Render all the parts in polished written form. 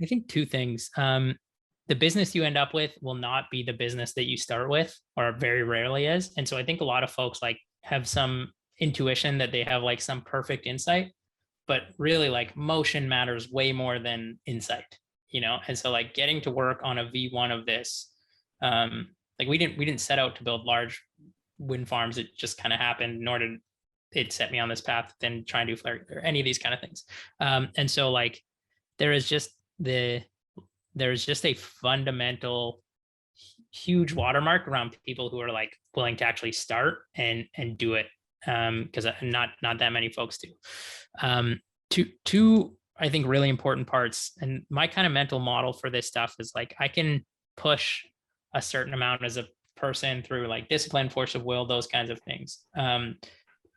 I think two things. The business you end up with will not be the business that you start with, or very rarely is. And so I think a lot of folks like have some intuition that they have like some perfect insight, but really like motion matters way more than insight, you know? And so like getting to work on a V1 of this, like we didn't set out to build large wind farms. It just kind of happened, nor did it set me on this path than trying to do or any of these kind of things. And so like there is just there's just a fundamental huge watermark around people who are like willing to actually start and do it, because not that many folks do. Two I think really important parts, and my kind of mental model for this stuff is like I can push a certain amount as a person through like discipline, force of will, those kinds of things.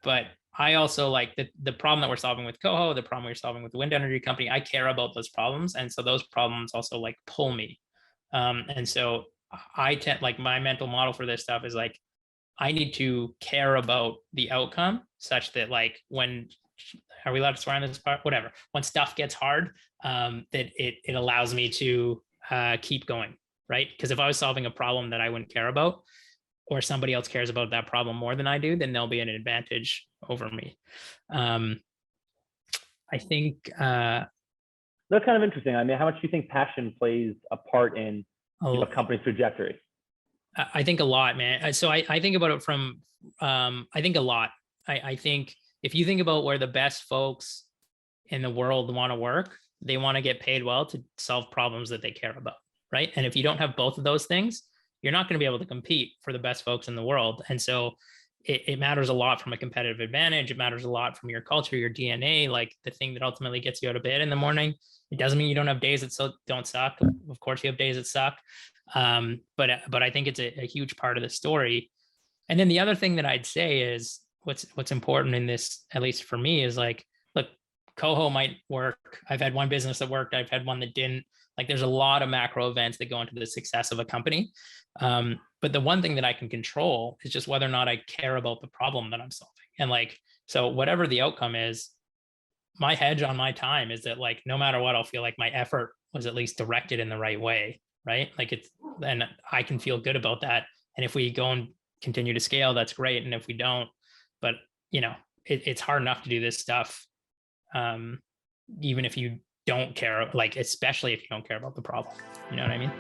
But I also like the problem that we're solving with KOHO, the problem we're solving with the wind energy company. I care about those problems, and so those problems also like pull me. And so I tend, like, my mental model for this stuff is like I need to care about the outcome such that like when, are we allowed to swear on this part? Whatever. When stuff gets hard, that it allows me to keep going, right? Because if I was solving a problem that I wouldn't care about, or somebody else cares about that problem more than I do, then there'll be an advantage over me. I think that's kind of interesting. I mean, how much do you think passion plays a part in a company's trajectory? I think a lot, man. So I think about it from, I think a lot. I think if you think about where the best folks in the world want to work, they want to get paid well to solve problems that they care about, right? And if you don't have both of those things, you're not going to be able to compete for the best folks in the world. And so it matters a lot from a competitive advantage. It matters a lot from your culture, your DNA, like the thing that ultimately gets you out of bed in the morning. It doesn't mean you don't have days that don't suck. Of course you have days that suck. But I think it's a huge part of the story. And then the other thing that I'd say is what's important in this, at least for me, is like, look, KOHO might work. I've had one business that worked. I've had one that didn't. Like there's a lot of macro events that go into the success of a company. But the one thing that I can control is just whether or not I care about the problem that I'm solving. And like, so whatever the outcome is, my hedge on my time is that like, no matter what, I'll feel like my effort was at least directed in the right way. Right. Like and I can feel good about that. And if we go and continue to scale, that's great. And if we don't, but you know, it's hard enough to do this stuff. Even if you don't care, like, especially if you don't care about the problem, you know what I mean?